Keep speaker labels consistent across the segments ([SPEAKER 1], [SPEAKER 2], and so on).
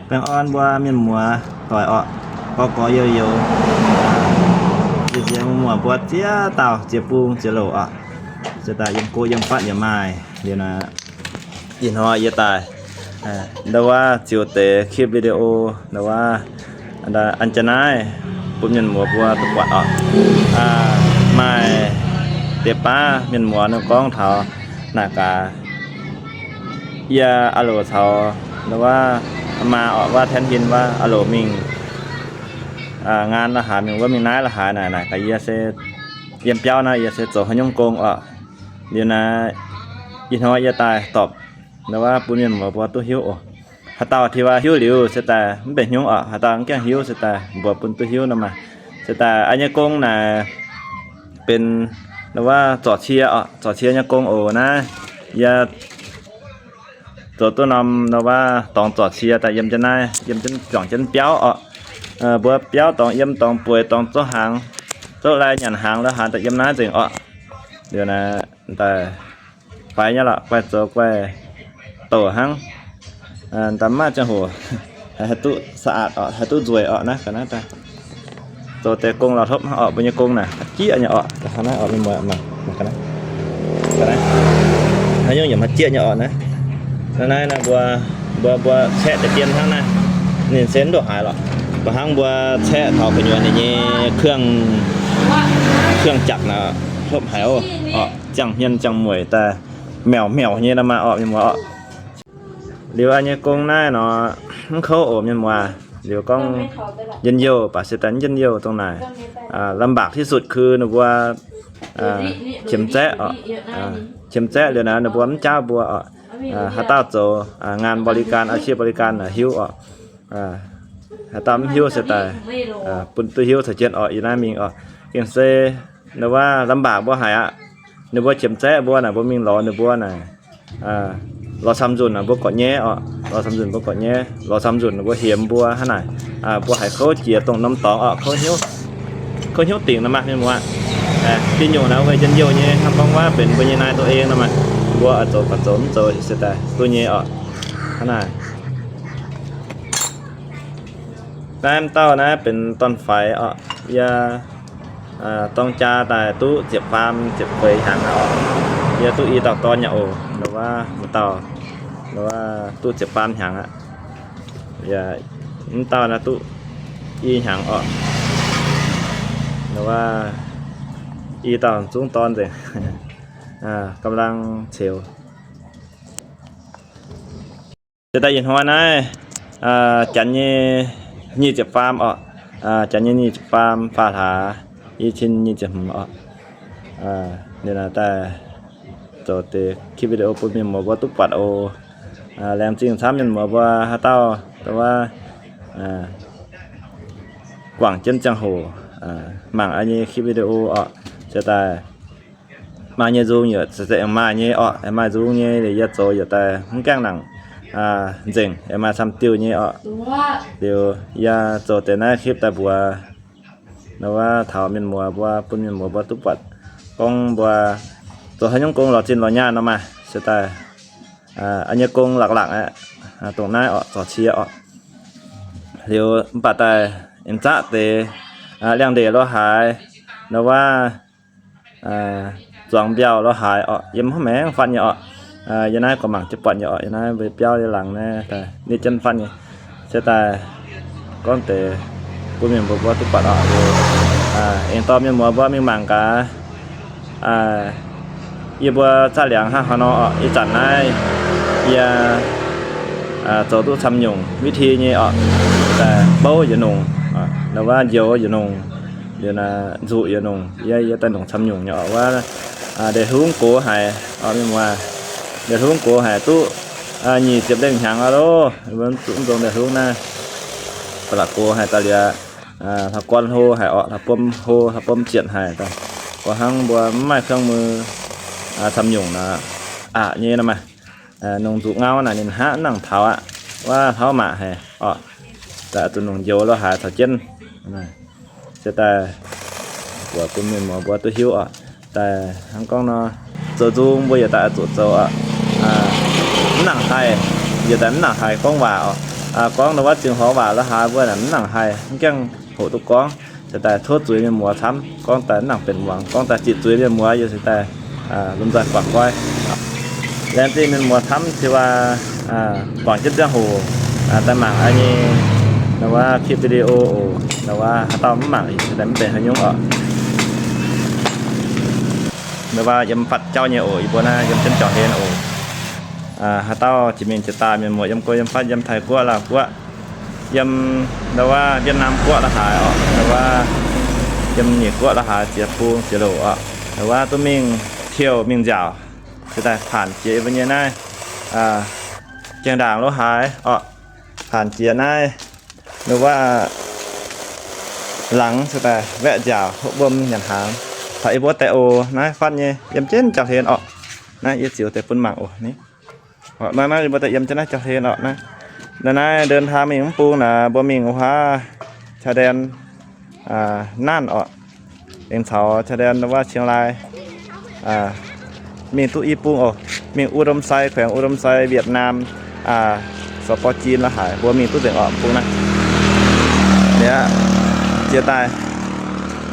[SPEAKER 1] แป้งอ่อนบัวเมียนหมัวต่อยอ่อก็เยอะๆเจียหมัวบัวเจียเต่าเจียปูเจียโหลอ่ะจะตายยังโกยังปัดยังไม้เดี๋ยวนะยินหอยตายแต่ว่าจิวเตคลิปวิดีโอแต่ว่าอันจะนายปุ่มยันหมัวบัวตุกวัดอ่ะไม้เตป้าเมียนหมัวนึกกล้องเท้าหน้ากาเยาอโลเท้าแต่ว่ามาออกว่าแทนยินว่าอโลมิงงานอาหารมิงว่ามีน้าอาหารไหนๆแต่เยาเซเยี่ยมเจ้านะเยาเซโจขยงกงเดี๋ยวนะยินหอยตายตอบแต่ว่าปุ่มยันหมัวบัวตัวหิวหาตาที่ว่าหิวเหลียวเสแต่ไม่เป็นหิวหาตาแก่หิวเสแต่บัวปุ่นตัวหิวนั่นมาเสแต่อันนี้กงน่ะเป็นหรือว่าจอดเชียจอดเชียเนี่ยกงนะอย่าตัวนำหรือว่าตองจอดเชียแต่ยังจะน่ายังจะจ่องจะเปี้ยวบัวเปี้ยวตองยังตองป่วยตองโต๊ะหางโต๊ะลายหยันหางแล้วหางแต่ยังน่าจริงเดี๋ยวนะแต่ไปเนี่ยละไปโจ๊กไปโตหางตามมาจะหัวให้ตู้สะอาดให้ตู้รวยนะกันนะแต่ตัวแต่กงเราทบเป็นยังกงน่ะจี้อันเนี่ยแต่ข้างหน้าเป็นมือมากันนะให้ยังอย่ามาเจี๊ยเนี่ยนะข้างหน้านะบัวแช่แต่เตียนข้างหน้านี่เส้นตัวหายหรอกบางครั้งบัวแช่เท่าเป็นอยู่ในนี้เครื่องจักรนะทบหายจังเฮียนจังมวยแต่แมวเนี่ยนะมายังมาเดี๋ยวอันนี้กงหน้าเนาะเขายังมาเดี๋ยวก็ยันเยียวป่ะเสตันยันเยียวตรงไหนลำบากที่สุดคือหนูว่าเข็มแจ๊เข็มแจ๊เดี๋ยวนะหนูว่ามันเจ้าบัวฮัตตาโจงานบริการอาชีพบริการหิวฮัตตามหิวเสตันปุ่นตัวหิวเสร็จอีน่ามิงเก่งเซ่หนูว่าลำบากบัวหายหนูว่าเข็มแจ๊บัวน่ะบัวมิงรอหนูบัวน่ะรอซ้ำจุนบัวเกาะแง่รอซ้ำจุนบัวเกาะแง่รอซ้ำจุนบัวเหี่ยมบัวฮะไหนบัวหายเขาเจียตรงน้ำตองเขาหิ้วติ่งนะมั้ยนี่มัวที่อยู่นะเว้ยจันโยเนี่ยทำบ้างว่าเป็นปัญญาตัวเองนะมั้ยบัวโจปัจจุบันโจเสร็จแต่ตัวเนี่ยฮะไหนแต้มเต้านะเป็นต้นไฟยาต้องจ่าแต่ตู้เจ็บฟาร์มเจ็บเฟยหันยาตู้อีต่อตอนเนี่ยหรือว่าต่อหรือว่าตู้เจ็บฟาร์มหังอย่าต่อนะตู้อีหังหรือว่าอีต่อสูงตอนเลยกำลังเฉียวจะได้ยินหัวนะจันยี่เจ็บฟาร์มจันยี่เจ็บฟาร์มฟาถาอีชินยี่เจ็บเนี่ยนะแต่ตัวเตะคลิปวิดีโอปุ่มมีหมวกว่าตุ๊กปัดแรงจริงซ้ำยันหมวกว่าฮาเต้าแต่ว่ากว่างเจนจังโหหมั่งอันนี้คลิปวิดีโอจะแต่มาเนี่ยดูเนี่ยจะแต่มาเนี่ยมาดูเนี่ยเดี๋ยวจะโจจะแต่มันแกล้งหนังจริงมาทำติวเนี่ยเดี๋ยวยาโจแต่หน้าคลิปแต่บัวแต่ว่าเท้ามีหมวกว่าปุ่มมีหมวกว่าตุ๊กปัดกองบัวตัวให้ยงกงหล่อจินหล่อหน้าเนาะมาเสร็จแต่อันนี้กงหลักตรงหน้าต่อเชียเดี๋ยวปัตตาอินจ้าเตเรื่องเดียวเราหายแล้วว่าจวงเบี้ยวเราหายยิ้มหัวแมงฟันยันนายก็หมั่งจะปวดยันนายไปเบี้ยวในหลังแน่แต่นี่จันฟันเสร็จแต่ก้อนเตะกูมีบอกว่าตุกปัดเองตอบยังบอกว่ามีหมั่งกาอีบัวจ่าเหลียงฮานอีจันนายโจตู้ทำหยงวิธีนี้แต่โบ้อยู่นงแล้วว่าโยอยู่นงเดี๋ยวนะจุอยู่นงแต่หนงทำหยงเนี่ยว่าเดี๋ยวทุ่งโกหายไม่ว่าเดี๋ยวทุ่งโกหายตู้หนีเจ็บเด้งหางแล้วมันตุ้มตรงเดี๋ยวทุ่งนะปลาโกหายตาเลียถ้าก้อนโหหายถ้าป้มโหถ้าป้มเจียนหายแต่ว่าหั่งบัวไม่เครื่องมือทำหยงนะนี่นะมานงจุเงาน่ะนี่ฮะนั่งเท้าว่าเท้าหมาให้แต่ตัวนงโยแล้วหายเท้าเจนจะแต่บัวปุ่มมีหมอบัวตัวหิวแต่ทั้งกองเนาะโจจุงบัวอย่าแต่จุดโจนั่งไทยอย่าแต่นั่งไทยกองว่า quang nó vắt trường họ vào là hai bữa là nặng hay chẳng hộ tụ quang sẽ tại thốt chuối bên mùa thắm con tại nặngเป็นหวังcon tại chỉ chuối bên mùa giờ sẽ tại lùm giặt quảng quay lênที่เป็นหมัวทำที่ว่าก่อนจะเรื่องหูแต่หมังอันนี้แต่ว่าคลิปวิดีโอแต่ว่าตอนหมังอีกแต่ไม่เป็นขยุ่งแต่ว่ายำปัดเจ้าเนี่ยอีบัวน่ายำเส้นจ่อเฮนฮาเต้าจิมินจะตายมีหมวยำโกยำปัดยำไทยกัวลากัวยำแต่ว่าเวียดนามกัวละหายแต่ว่ายำเหนียกัวละหายเจียปูเจียโหลแต่ว่าตัวมิงเที่ยวมิงเจ้าคือแต่ผ่านเจียวันนี้นายเจียงด่างแล้วหายผ่านเจียนายหรือว่าหลังคือแต่แวะเจ้าบ่มหยันหางถ้าอีบัวแต่นะฟันเนี่ยยำเช่นจับเทนนะยี่สิวแต่ปุ่นหมักนี่มาอีบัวแต่ยำจะน่าจับเทนนะแล้วนายเดินทางมาอย่างปูนะบ่มีหัวชาแดนน่านเอ็นเสาชาแดนว่าเชียงรายมีตุอีปุงมีอุดมไซแขวงอุดมไซเวียดนามสปจีนละหายบัวมีตุเสียงปุงนะเนี่ยเจียตาย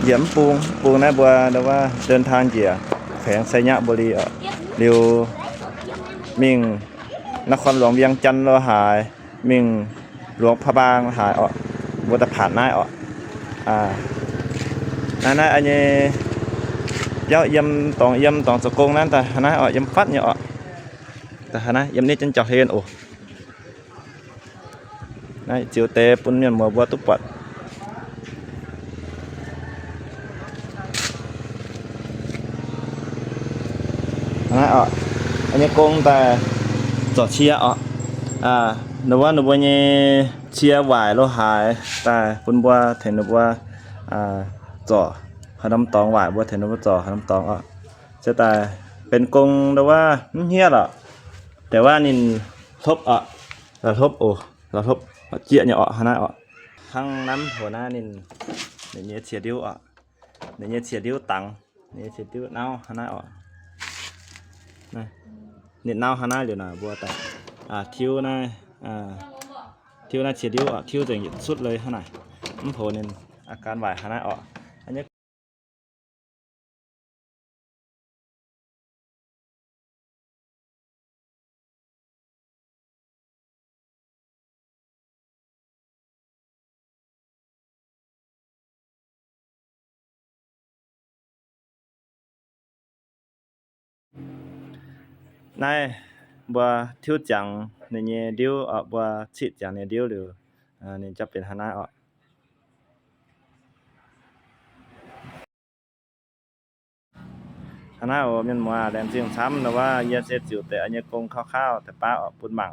[SPEAKER 1] เหยียมปุงนะบัวแต่ว่าเดินทางเจียแขวงไซยะบุรีเรียวมิงนครหลวงเวียงจันทร์ละหายมิงหลวงพระบางละหายบัวตะผ่านนายนั่นอันนี้เจ้ายำตองสกงนั่นแต่ฮะนะยำฟัดเนี่ยแต่ฮะนะยำนี้จันจับเฮนนั่นจิ๋วเตะปุ่นเนี่ยมัวบัวตุ๊บปัดฮะนะอันนี้กงแต่จอดเชียหนูว่าเนี่ยเชียหวายโลหายแต่ปุ่นบัวเห็นหนูว่าจ่อขนมตองหวายบัวเทนบัวจ่อขนมตองจะแต่เป็นกงแต่ว่าเฮี้ยแต่ว่านินทบเราทบเราทบเจี๊ยเนี่ยฮะนะข้างน้ำหัวหน้านินเนี่ยเฉียดิ้วเนี่ยเฉียดิ้วตังเนี่ยเฉียดิ้วเน่าฮะนะนะเนี่ยเน่าฮะนะอยู่นะบัวแต่ทิวนะทิวนะเฉียดิ้วทิวจะหยุดสุดเลยฮะนะมันโผล่นินอาการหวายฮะนะอันนี้นายบัวทิวจังเนี่ยดิ้วบัวชิดจังเนี่ยดิ้วหรือเนี่ยจะเป็นฮานะฮานะมันมาแดนซิ่งซ้ำแต่ว่าเยเซจิวแต่อันนี้กงข้าวแต่ป้าปุ่นหมัง